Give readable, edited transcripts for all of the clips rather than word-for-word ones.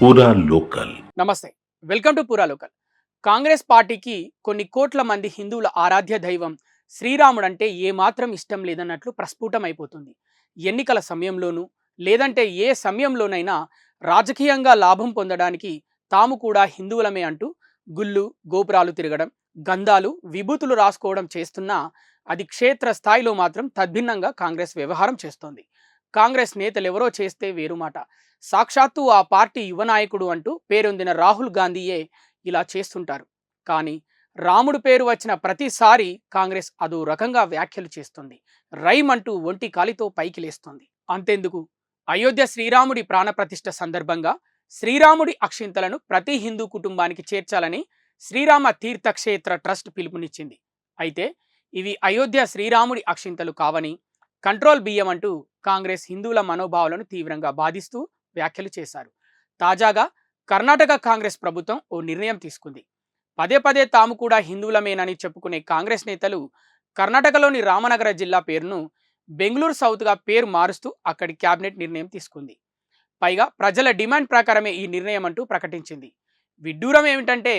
పూరా లోకల్. నమస్తే, welcome to పూరా లోకల్. కాంగ్రెస్ పార్టీకి కొన్ని కోట్ల మంది హిందువుల ఆరాధ్య దైవం శ్రీరాముడు అంటే ఏమాత్రం ఇష్టం లేదన్నట్లు ప్రస్ఫుటమైపోతుంది. ఎన్నికల సమయంలోనూ లేదంటే ఏ సమయంలోనైనా రాజకీయంగా లాభం పొందడానికి తాము కూడా హిందువులమే అంటూ గుళ్ళు గోపురాలు తిరగడం, గంధాలు విభూతులు రాసుకోవడం చేస్తున్నా అది క్షేత్ర స్థాయిలో మాత్రం తద్భిన్నంగా కాంగ్రెస్ వ్యవహారం చేస్తోంది. కాంగ్రెస్ నేతలు ఎవరో చేస్తే వేరుమాట, సాక్షాత్తు ఆ పార్టీ యువ నాయకుడు అంటూ పేరొందిన రాహుల్ గాంధీయే ఇలా చేస్తుంటారు. కానీ రాముడు పేరు వచ్చిన ప్రతిసారి కాంగ్రెస్ అదో రకంగా వ్యాఖ్యలు చేస్తుంది. రైమ్ అంటూ ఒంటి కాలితో పైకి లేస్తుంది. అంతెందుకు, అయోధ్య శ్రీరాముడి ప్రాణప్రతిష్ఠ సందర్భంగా శ్రీరాముడి అక్షింతలను ప్రతి హిందూ కుటుంబానికి చేర్చాలని శ్రీరామ తీర్థక్షేత్ర ట్రస్ట్ పిలుపునిచ్చింది. అయితే ఇవి అయోధ్య శ్రీరాముడి అక్షింతలు కావని, కంట్రోల్ బియ్యం అంటూ కాంగ్రెస్ హిందువుల మనోభావాలను తీవ్రంగా బాధిస్తూ వ్యాఖ్యలు చేశారు. తాజాగా కర్ణాటక కాంగ్రెస్ ప్రభుత్వం ఓ నిర్ణయం తీసుకుంది. పదే పదే తాము కూడా హిందువులమేనని చెప్పుకునే కాంగ్రెస్ నేతలు కర్ణాటకలోని రామనగర జిల్లా పేరును బెంగళూరు సౌత్గా పేరు మారుస్తూ అక్కడి క్యాబినెట్ నిర్ణయం తీసుకుంది. పైగా ప్రజల డిమాండ్ ప్రకారమే ఈ నిర్ణయం అంటూ ప్రకటించింది. విడ్డూరం ఏమిటంటే,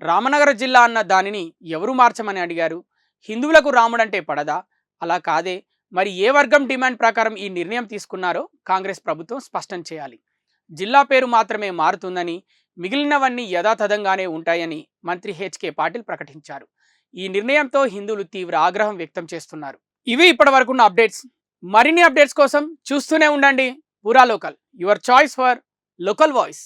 రామనగర జిల్లా అన్న దానిని ఎవరు మార్చమని అడిగారు? హిందువులకు రాముడంటే పడదా? అలా కాదే, మరి ఏ వర్గం డిమాండ్ ప్రకారం ఈ నిర్ణయం తీసుకున్నారో కాంగ్రెస్ ప్రభుత్వం స్పష్టం చేయాలి. జిల్లా పేరు మాత్రమే మారుతుందని, మిగిలినవన్నీ యథాతథంగానే ఉంటాయని మంత్రి హెచ్కే పాటిల్ ప్రకటించారు. ఈ నిర్ణయంతో హిందువులు తీవ్ర ఆగ్రహం వ్యక్తం చేస్తున్నారు. ఇవి ఇప్పటివరకున్న అప్డేట్స్. మరిన్ని అప్డేట్స్ కోసం చూస్తూనే ఉండండి పూరా local, your choice for local voice.